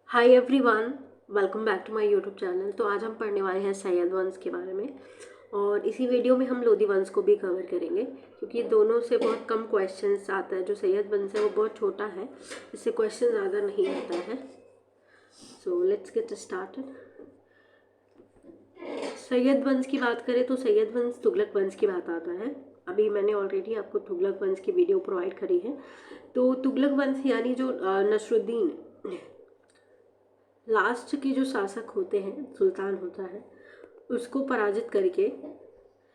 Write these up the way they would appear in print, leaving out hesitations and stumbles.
Hi everyone, welcome back to my YouTube channel. तो आज हम पढ़ने वाले हैं सैयद वंश के बारे में और इसी वीडियो में हम लोधी वंश को भी कवर करेंगे क्योंकि दोनों से बहुत कम क्वेश्चंस आता है। जो सैयद वंश है वो बहुत छोटा है, इससे क्वेश्चन ज़्यादा नहीं आता है। So let's get started. Syed वंश की बात करें तो सैयद वंश तुगलक वंश की बात आता है। अभी मैंने ऑलरेडी आपको तुगलक वंश की वीडियो प्रोवाइड करी है। तो तुगलक वंश यानी जो नसरुद्दीन लास्ट के जो शासक होते हैं, सुल्तान होता है, उसको पराजित करके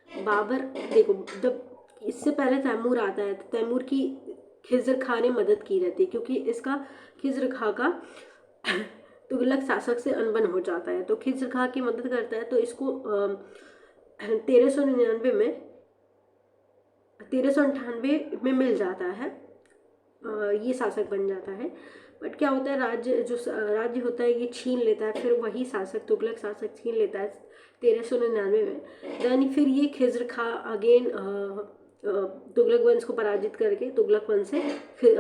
बाबर, देखो जब इससे पहले तैमूर आता है तो तैमूर की खिज़र खां ने मदद की रहती है क्योंकि इसका खिज़र खां का तुगलक शासक से अनबन हो जाता है। तो खिज़र खां की मदद करता है तो इसको 1399 में 1398 में मिल जाता है, ये शासक बन जाता है। बट क्या होता है, राज्य होता है ये छीन लेता है, फिर वही शासक तुगलक शासक छीन लेता है 1399 में। देन फिर ये खिज़र खां अगेन तुगलक वंश को पराजित करके तुगलक वंश से फिर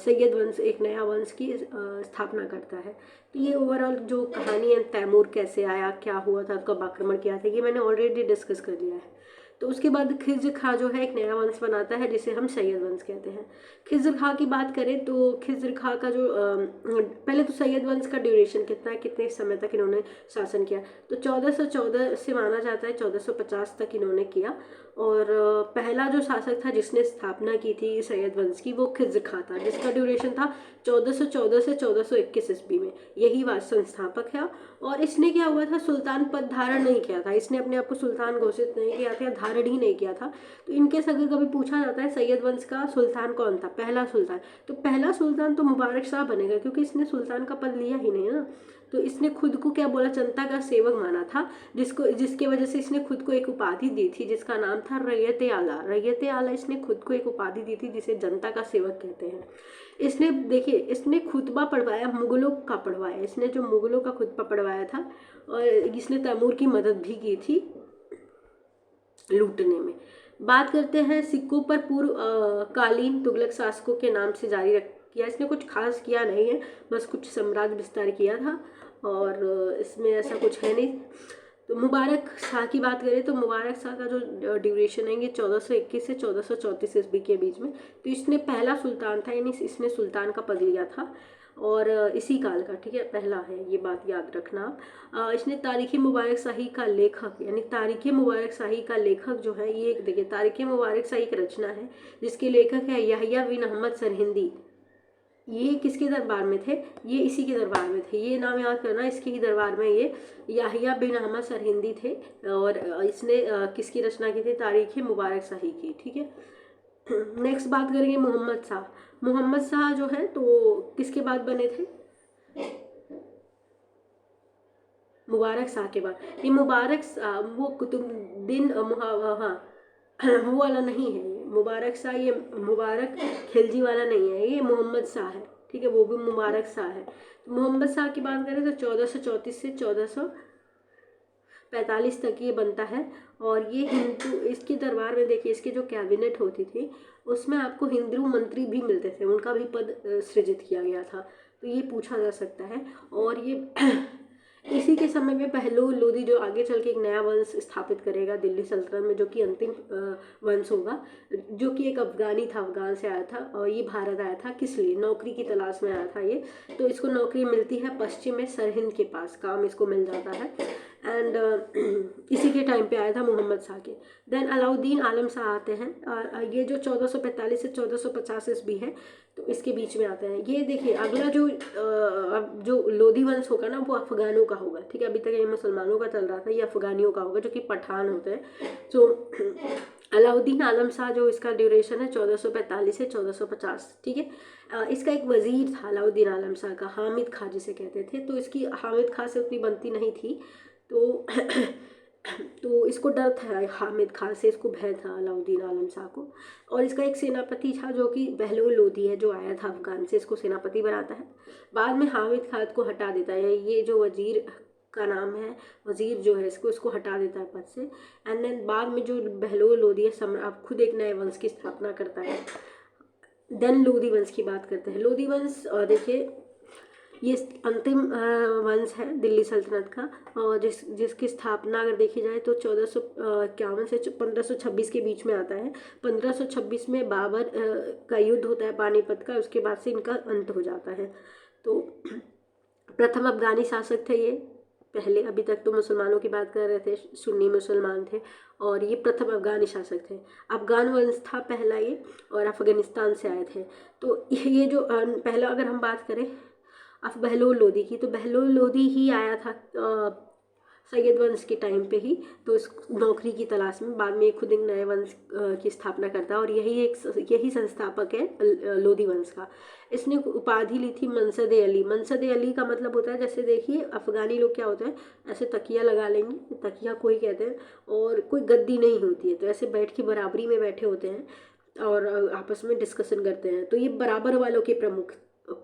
सैयद वंश, एक नया वंश की स्थापना करता है। तो ये ओवरऑल जो कहानी है, तैमूर कैसे आया, क्या हुआ था, कब आक्रमण किया था, ये मैंने ऑलरेडी डिस्कस कर लिया है। तो उसके बाद खिज़र खां जो है एक नया वंश बनाता है जिसे हम सैयद वंश कहते हैं। खिज़र खां की बात करें तो खिज़र खां का जो पहले तो सैयद वंश का ड्यूरेशन कितना है, कितने समय तक इन्होंने शासन किया, तो 1414 से माना जाता है 1450 तक इन्होंने किया। और पहला जो शासक था जिसने स्थापना की थी सैयद वंश की, वो खिज़र खां था, जिसका ड्यूरेशन था 1414 से 1421 ईस्वी में। यही संस्थापक है। और इसने क्या हुआ था, सुल्तान पद धारण नहीं किया था, इसने अपने आप को सुल्तान घोषित नहीं किया था, धारण ही नहीं किया था। तो इनकेस अगर कभी पूछा जाता है सैयद वंश का सुल्तान कौन था, पहला सुल्तान, तो पहला सुल्तान तो मुबारक शाह बनेगा क्योंकि इसने सुल्तान का पद लिया ही नहीं है ना। तो इसने खुद को क्या बोला, जनता का सेवक माना था, जिसके वजह से इसने खुद को एक उपाधि दी थी जिसका नाम था रैयत आला। रैयत आला इसने खुद को एक उपाधि दी थी जिसे जनता का सेवक कहते हैं। इसने देखिए, इसने खुतबा पढ़वाया, मुगलों का पढ़वाया, इसने जो मुगलों का खुतबा पढ़वाया था और इसने तैमूर की मदद भी की थी लूटने में। बात करते हैं सिक्कों पर पूर्व कालीन तुगलक शासकों के नाम से जारी रख किया। इसने कुछ खास किया नहीं है, बस कुछ साम्राज्य विस्तार किया था और इसमें ऐसा कुछ है नहीं। तो मुबारक शाह की बात करें तो मुबारक शाह का जो ड्यूरेशन है ये 1421 से 1434 ईस्वी के बीच में। तो इसने पहला सुल्तान था, यानी इसने सुल्तान का पद लिया था और इसी काल का, ठीक है, पहला है, ये बात याद रखना आप। इसने तारीख़ मुबारक शाही का लेखक, यानी तारीख़ मुबारक शाही का लेखक जो है, ये देखिए तारीख़ मुबारक शाही की रचना है जिसके लेखक है याहिया बिन अहमद सरहिंदी। ये किसके दरबार में थे, ये इसी के दरबार में थे, ये नाम याद करना, इसके ही दरबार में ये याहिया बिन अहमद सरहिंदी थे। और इसने किसकी रचना की थी, तारीख़ मुबारक शाही की, ठीक है। नेक्स्ट बात करेंगे मोहम्मद शाह। मोहम्मद शाह जो है तो किसके बाद बने थे, मुबारक शाह के बाद। ये मुबारक वो कुतुबुद्दीन हाँ वो वाला नहीं है, ये मुबारक शाह, ये मुबारक खिलजी वाला नहीं है, ये मोहम्मद शाह है, ठीक है, वो भी मुबारक शाह है। तो मोहम्मद शाह की बात करें तो 1434 से 1445 तक ये बनता है। और ये हिंदू, इसके दरबार में देखिए इसकी जो कैबिनेट होती थी उसमें आपको हिंदू मंत्री भी मिलते थे, उनका भी पद सृजित किया गया था। तो ये पूछा जा सकता है। और ये इसी के समय में बहलोल लोदी जो आगे चल के एक नया वंश स्थापित करेगा दिल्ली सल्तनत में, जो कि अंतिम वंश होगा, जो कि एक अफगानी था, अफगान से आया था और ये भारत आया था, किस लिए, नौकरी की तलाश में आया था ये। तो इसको नौकरी मिलती है पश्चिम में सरहिंद के पास, काम इसको मिल जाता है। एंड इसी के टाइम पे आया था मोहम्मद शाह के। देन अलाउद्दीन आलम शाह आते हैं, ये जो 1445 से 1450 ईस्वी है, तो इसके बीच में आते हैं। ये देखिए अगला जो लोधी वंश होगा ना वो अफगानों का होगा, ठीक है, अभी तक ये मुसलमानों का चल रहा था, ये अफगानियों का होगा जो कि पठान होते हैं। तो अलाउद्दीन आलम शाह जो इसका ड्यूरेशन है 1445 से 1450, ठीक है। इसका एक वजीर था अलाउद्दीन आलम शाह का, हामिद खां जिसे कहते थे। तो इसकी हामिद खां से उतनी बनती नहीं थी, तो तो इसको डर था हामिद खां से, इसको भय था अलाउद्दीन आलम शाह को। और इसका एक सेनापति था जो कि बहलोल लोधी है, जो आया था अफगान से, इसको सेनापति बनाता है। बाद में हामिद खां को हटा देता है, ये जो वजीर का नाम है, वजीर जो है इसको हटा देता है पद से। एंड देन बाद में जो बहलोल लोधी है अब खुद एक नए वंश की स्थापना करता है। देन लोधी वंश की बात करते हैं। लोधी वंश देखिए, ये अंतिम वंश है दिल्ली सल्तनत का, और जिसकी स्थापना अगर देखी जाए तो 1451 से 1526 के बीच में आता है। 1526 में बाबर का युद्ध होता है पानीपत का, उसके बाद से इनका अंत हो जाता है। तो प्रथम अफगानी शासक थे ये पहले, अभी तक तो मुसलमानों की बात कर रहे थे, सुन्नी मुसलमान थे, और ये प्रथम अफगानी शासक थे। अफगान वंश था पहला ये, और अफगानिस्तान से आए थे। तो ये जो पहला अगर हम बात करें बहलोल लोदी की, तो बहलोल लोदी ही आया था सैयद वंश के टाइम पे ही, तो इस नौकरी की तलाश में। बाद में खुद एक नए वंश की स्थापना करता है, और यही संस्थापक है लोदी वंश का। इसने उपाधि ली थी मनसद अली। मनसद अली का मतलब होता है, जैसे देखिए अफगानी लोग क्या होता है, ऐसे तकिया लगा लेंगे, तकिया कोई कहते हैं, और कोई गद्दी नहीं होती है, तो ऐसे बैठ के बराबरी में बैठे होते हैं और आपस में डिस्कशन करते हैं। तो ये बराबर वालों के प्रमुख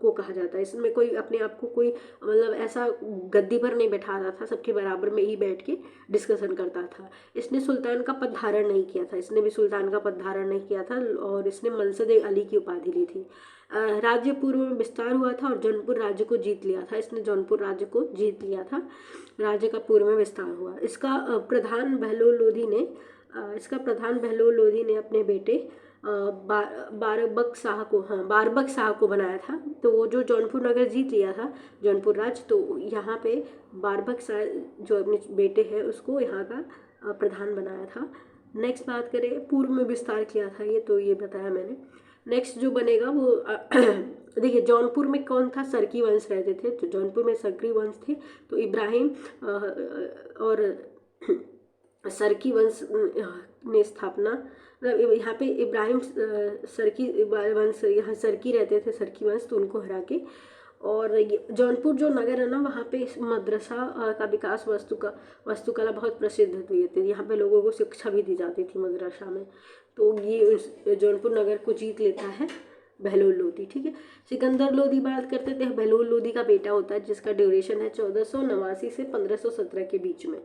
को कहा जाता है। इसमें कोई अपने आप को कोई मतलब ऐसा गद्दी पर नहीं बैठाता था, सबके बराबर में ही बैठ के डिस्कशन करता था। इसने सुल्तान का पद धारण नहीं किया था, इसने भी सुल्तान का पद धारण नहीं किया था, और इसने मनसद अली की उपाधि ली थी। राज्य पूर्व में विस्तार हुआ था और जौनपुर राज्य को जीत लिया था। इसने जौनपुर राज्य को जीत लिया था, राज्य का पूर्व में विस्तार हुआ। इसका प्रधान बहलोल लोधी ने अपने बेटे बारबक शाह को बनाया था। तो वो जो जौनपुर नगर जीत लिया था, जौनपुर राज्य, तो यहाँ पे बारबक शाह जो अपने बेटे हैं उसको यहाँ का प्रधान बनाया था। नेक्स्ट बात करें, पूर्व में विस्तार किया था ये, तो ये बताया मैंने। नेक्स्ट जो बनेगा वो देखिए जौनपुर में कौन था, सरकी वंश रहते थे, तो जौनपुर में सरकी वंश थे। तो इब्राहिम और सरकी वंश ने स्थापना, मतलब यहाँ पे इब्राहिम सरकी वंश, यहाँ सरकी रहते थे, सरकी वंश, तो उनको हरा के। और जौनपुर जो नगर है ना, वहाँ पे इस मदरसा का विकास, वास्तुकला बहुत प्रसिद्ध हुई थी। यहाँ पे लोगों को शिक्षा भी दी जाती थी मदरसा में। तो ये जौनपुर नगर को जीत लेता है बहलोल लोदी। ठीक है, सिकंदर लोदी बात करते थे, बहलोल लोदी का बेटा होता है, जिसका ड्यूरेशन है 1489 से 1517 के बीच में।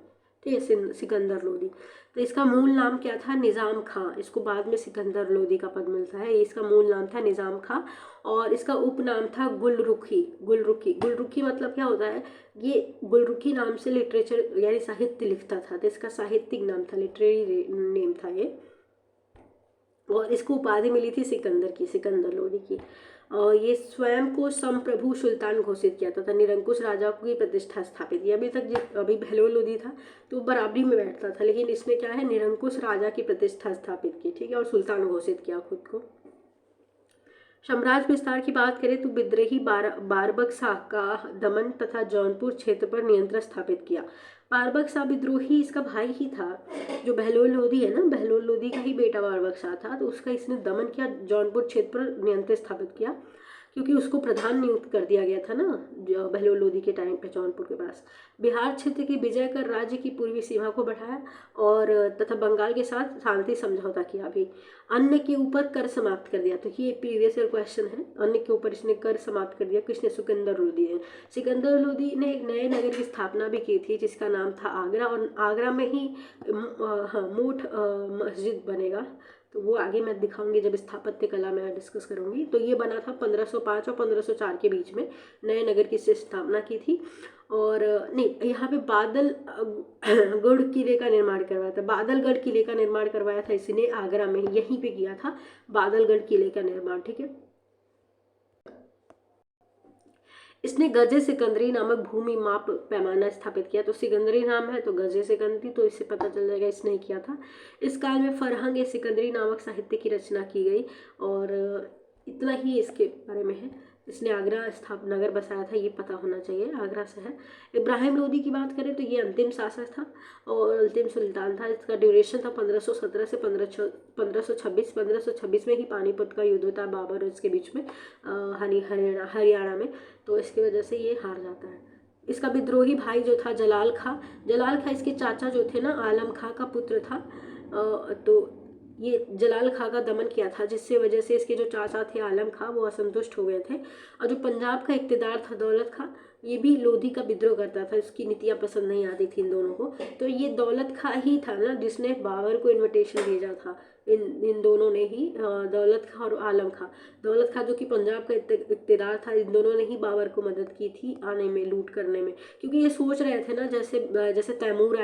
ठीक है, सिकंदर लोदी। तो इसका मूल नाम क्या था, निज़ाम खां। इसको बाद में सिकंदर लोदी का पद मिलता है। इसका मूल नाम था निज़ाम खां, और इसका उपनाम था गुलरुखी मतलब क्या होता है, ये गुलरुखी नाम से लिटरेचर यानी साहित्य लिखता था, तो इसका साहित्यिक नाम था, लिटरेरी नेम था ये। और इसको उपाधि मिली थी सिकंदर लोदी की। और ये स्वयं को संप्रभु सुल्तान घोषित किया था, निरंकुश राजा की प्रतिष्ठा स्थापित की। अभी बहलोल लोदी था तो बराबरी में बैठता था, लेकिन इसने क्या है, निरंकुश राजा की प्रतिष्ठा स्थापित की। ठीक है, और सुल्तान घोषित किया खुद को। साम्राज्य विस्तार की बात करें तो विद्रोही बारबक शाह का दमन तथा जौनपुर क्षेत्र पर नियंत्रण स्थापित किया। बारबक शाह विद्रोही इसका भाई ही था, जो बहलोल लोदी है ना, बहलोल लोदी का ही बेटा बारबक शाह था, तो उसका इसने दमन किया, जौनपुर क्षेत्र पर नियंत्रण स्थापित किया, क्योंकि उसको प्रधान नियुक्त कर दिया गया था ना बहलोल लोदी के टाइम पे जौनपुर के पास। बिहार क्षेत्र की विजय कर राज्य की पूर्वी सीमा को बढ़ाया, और तथा बंगाल के साथ शांति समझौता किया। भी अन्न के ऊपर कर समाप्त कर दिया, तो ये प्रीवियस ईयर क्वेश्चन है, अन्न के ऊपर इसने कर समाप्त कर दिया। किसने, सिकंदर लोदी ने। सिकंदर लोदी ने एक नए नगर की स्थापना भी की थी, जिसका नाम था आगरा, और आगरा में ही मोठ मस्जिद बनेगा, तो वो आगे मैं दिखाऊंगी जब स्थापत्य कला में डिस्कस करूंगी। तो ये बना था 1505 और 1504 के बीच में, नए नगर की स्थापना की थी। और नहीं, यहाँ पे बादलगढ़ किले का निर्माण करवाया था, बादलगढ़ किले का निर्माण करवाया था इसने आगरा में, यहीं पे किया था बादलगढ़ किले का निर्माण। ठीक है, इसने गजे सिकंदरी नामक भूमि माप पैमाना स्थापित किया। तो सिकंदरी नाम है तो गजे सिकंदरी, तो इससे पता चल जाएगा इसने किया था। इस काल में फरहंग सिकंदरी नामक साहित्य की रचना की गई, और इतना ही इसके बारे में है। इसने आगरा नगर बसाया था, ये पता होना चाहिए, आगरा शहर। इब्राहिम लोदी की बात करें तो ये अंतिम शासक था और अंतिम सुल्तान था। इसका ड्यूरेशन था 1517 से 1526। 1526 में ही पानीपत का युद्ध होता है बाबर और इसके बीच में, हरियाणा में, तो इसकी वजह से ये हार जाता है। इसका विद्रोही भाई जो था जलाल खां इसके चाचा जो थे ना आलम खां का पुत्र था। तो ये जलाल खां का दमन किया था, जिससे वजह से इसके जो चाचा थे आलम खां वो असंतुष्ट हो गए थे। और जो पंजाब का इक़्तिदार था दौलत खां, ये भी लोधी का विद्रोह करता था, इसकी नीतियाँ पसंद नहीं आती थी इन दोनों को। तो ये दौलत खां ही था ना जिसने बाबर को इन्विटेशन भेजा था इन दोनों ने ही दौलत खां और आलम खां, दौलत खां जो कि पंजाब का इक़्तिदार था, इन दोनों ने ही बाबर को मदद की थी आने में, लूट करने में। क्योंकि ये सोच रहे थे ना, जैसे तैमूर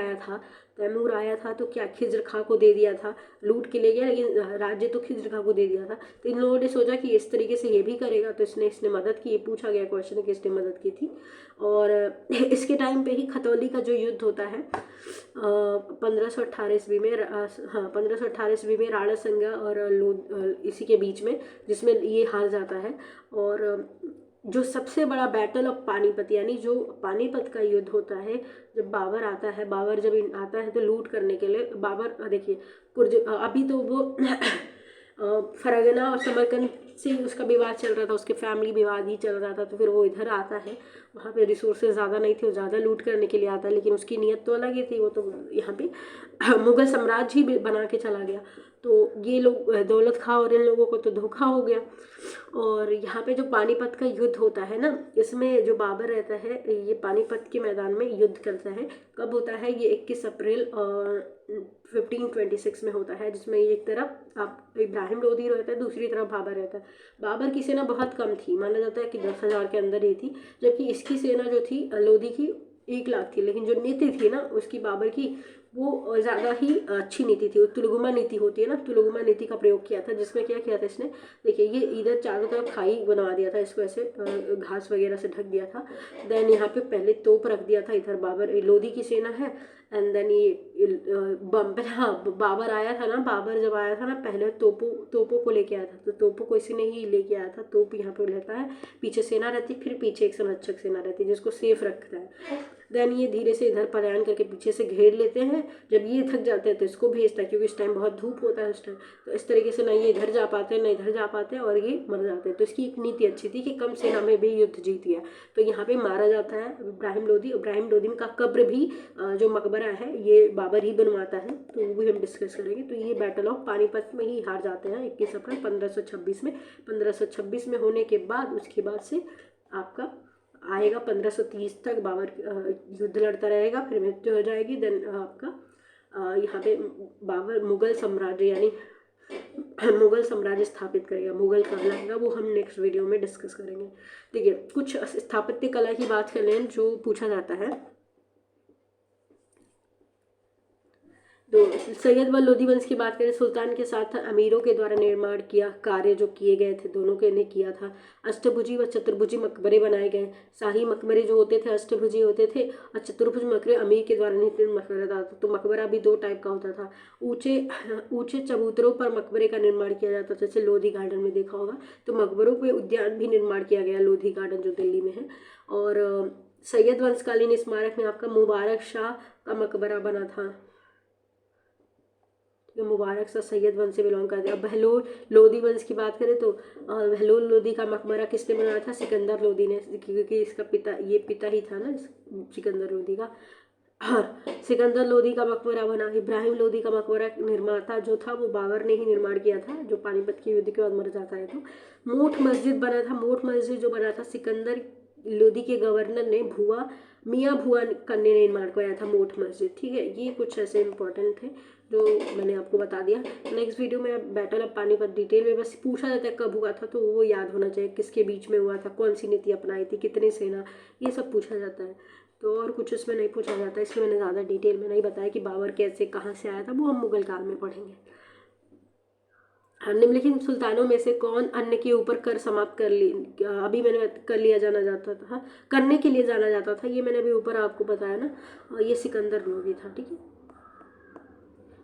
आया था तो क्या खिज्र खां को दे दिया था, लूट के ले गया, लेकिन राज्य तो खिज्र खां को दे दिया था। तो इन लोगों ने सोचा कि इस तरीके से ये भी करेगा, तो इसने मदद की। ये पूछा गया क्वेश्चन कि इसने मदद की थी। और इसके टाइम पे ही खतौली का जो युद्ध होता है 1518 ईस्वी में, हाँ 1518 ईस्वी में राणा संगा और इसी के बीच में, जिसमें ये हार जाता है। और जो सबसे बड़ा बैटल ऑफ पानीपत, यानी जो पानीपत का युद्ध होता है, जब बाबर आता है, आता है तो लूट करने के लिए। बाबर देखिए अभी तो वो फरगना और समरकंद से ही उसका विवाद चल रहा था, उसके फैमिली विवाद ही चल रहा था। तो फिर वो इधर आता है, वहाँ पे रिसोर्सेज ज़्यादा नहीं थे, वो ज़्यादा लूट करने के लिए आता है, लेकिन उसकी नीयत तो अलग ही थी। वो तो यहाँ पे मुगल साम्राज्य ही बना के चला गया। तो ये लोग दौलत खां और इन लोगों को तो धोखा हो गया। और यहाँ पे जो पानीपत का युद्ध होता है ना, इसमें जो बाबर रहता है ये पानीपत के मैदान में युद्ध करता है। कब होता है ये? 21 अप्रैल 1526 में होता है, जिसमें एक तरफ आप इब्राहिम लोधी रहता है, दूसरी तरफ बाबर रहता है। बाबर की सेना बहुत कम थी, माना जाता है कि 10,000 के अंदर ही थी, जबकि इसकी सेना जो थी लोधी की 1 लाख थी। लेकिन जो नीति थी ना उसकी, बाबर की, वो ज़्यादा ही अच्छी नीति थी। वो तुलगुमा नीति होती है ना, तुलगुमा नीति का प्रयोग किया था, जिसमें क्या किया था इसने, देखिए ये इधर चारों तरफ खाई बनवा दिया था, इसको ऐसे घास वगैरह से ढक दिया था। देन यहाँ पे पहले तोप रख दिया था, इधर बाबर लोधी की सेना है। एंड देन ये हाँ बाबर आया था ना, बाबर जब आया था ना, पहले तोपों को लेके आया था। तो तोपों को इसी ने ही लेके आया था। तोप यहाँ पे रहता है, पीछे सेना रहती है, फिर पीछे एक संरक्षक सेना रहती है जिसको सेफ रखता है। देन ये धीरे से इधर पलायन करके पीछे से घेर लेते हैं। जब ये थक जाते हैं तो इसको भेजता है, क्योंकि इस टाइम बहुत धूप होता है उस टाइम। तो इस तरीके से ना ये इधर जा पाते हैं ना इधर जा पाते हैं, और ये मर जाते हैं। तो इसकी एक नीति अच्छी थी कि कम सेना में भी युद्ध जीत गया। तो यहाँ पे मारा जाता है इब्राहिम लोधी का कब्र भी जो मकबरा है ये बाबर ही बनवाता है, तो वो भी हम डिस्कस करेंगे। तो ये बैटल ऑफ पानीपत में ही हार जाते हैं 21 अप्रैल 1526 में। 1526 में होने के बाद उसके बाद से आपका आएगा 1530 तक बाबर युद्ध लड़ता रहेगा, फिर मृत्यु हो जाएगी। देन आपका यहाँ पे बाबर मुगल साम्राज्य यानी मुगल साम्राज्य स्थापित करेगा। मुगल कब लाएगा वो हम नेक्स्ट वीडियो में डिस्कस करेंगे। देखिए कुछ स्थापत्य कला की बात कर लें जो पूछा जाता है। तो सैयद व लोधी वंश की बात करें, सुल्तान के साथ अमीरों के द्वारा निर्माण किया कार्य जो किए गए थे, दोनों के ने किया था। अष्टभुजी व चतुर्भुजी मकबरे बनाए गए। शाही मकबरे जो होते थे अष्टभुजी होते थे, और चतुर्भुज मकबरे अमीर के द्वारा निर्मित मकबरा था। तो मकबरा भी 2 टाइप का होता था। ऊंचे चबूतरों पर मकबरे का निर्माण किया जाता था, जैसे लोधी गार्डन में देखा होगा। तो मकबरों पे उद्यान भी निर्माण किया गया, लोधी गार्डन जो दिल्ली में है। और सैयद वंशकालीन स्मारक में आपका मुबारक शाह का मकबरा बना था। मुबारक शाह सैयद वंश से बिलोंग करते हैं। अब बहलोल लोधी वंश की बात करें तो बहलोल लोधी का मकबरा किसने बनाया था? सिकंदर लोधी ने, क्योंकि इसका पिता ही था ना सिकंदर लोधी का। और सिकंदर लोधी का मकबरा बना। इब्राहिम लोधी का मकबरा निर्माता जो था वो बाबर ने ही निर्माण किया था, जो पानीपत के युद्ध के बाद मर जाता है। तो मोठ मस्जिद बना था। मोठ मस्जिद जो बना था सिकंदर लोधी के गवर्नर ने मियाँ भुआ ने निर्माण कराया था मोठ मस्जिद। ठीक है, ये कुछ ऐसे इंपॉर्टेंट थे जो मैंने आपको बता दिया। नेक्स्ट वीडियो में बैटल ऑफ पानीपत डिटेल में बस पूछा जाता है कब हुआ था, तो वो याद होना चाहिए, किसके बीच में हुआ था, कौन सी नीति अपनाई थी, कितनी सेना, ये सब पूछा जाता है। तो और कुछ इसमें नहीं पूछा जाता, इसलिए मैंने ज़्यादा डिटेल में नहीं बताया कि बाबर कैसे कहाँ से आया था, वो हम मुगल काल में पढ़ेंगे। निम्नलिखित सुल्तानों में से कौन अन्य के ऊपर कर समाप्त अभी मैंने कर लिया जाना जाता था, करने के लिए जाना जाता था, ये मैंने अभी ऊपर आपको बताया ना, ये सिकंदर लोधी था। ठीक है,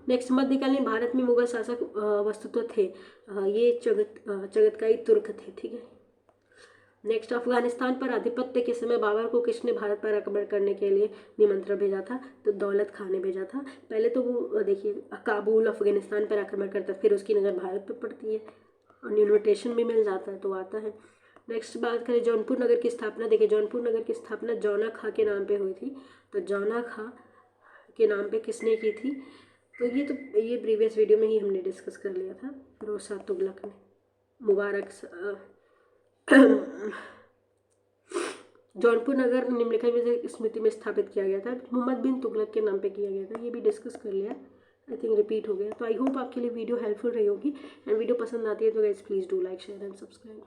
नेक्स्ट मध्यकालीन भारत में मुगल शासक वस्तुतः थे ये चगतकाई तुर्क थे। ठीक है, नेक्स्ट अफगानिस्तान पर आधिपत्य के समय बाबर को किसने भारत पर आक्रमण करने के लिए निमंत्रण भेजा था? तो दौलत खान ने भेजा था। पहले तो वो देखिए काबुल अफगानिस्तान पर आक्रमण करता है, फिर उसकी नज़र भारत पर पड़ती है और इन्विटेशन भी मिल जाता है तो आता है। नेक्स्ट बात करें जौनपुर नगर की स्थापना। देखिए जौनपुर नगर की स्थापना जौना खां के नाम पे हुई थी। तो जौना खां के नाम पे किसने की थी? तो ये प्रीवियस वीडियो में ही हमने डिस्कस कर लिया था। फिरोज शाह तुगलक ने मुबारक जौनपुर नगर निम्नलिखित में से स्मृति में स्थापित किया गया था। मोहम्मद बिन तुगलक के नाम पे किया गया था, ये भी डिस्कस कर लिया। आई थिंक रिपीट हो गया। तो आई होप आपके लिए वीडियो हेल्पफुल रही होगी, एंड वीडियो पसंद आती है तो guys please do like share and subscribe.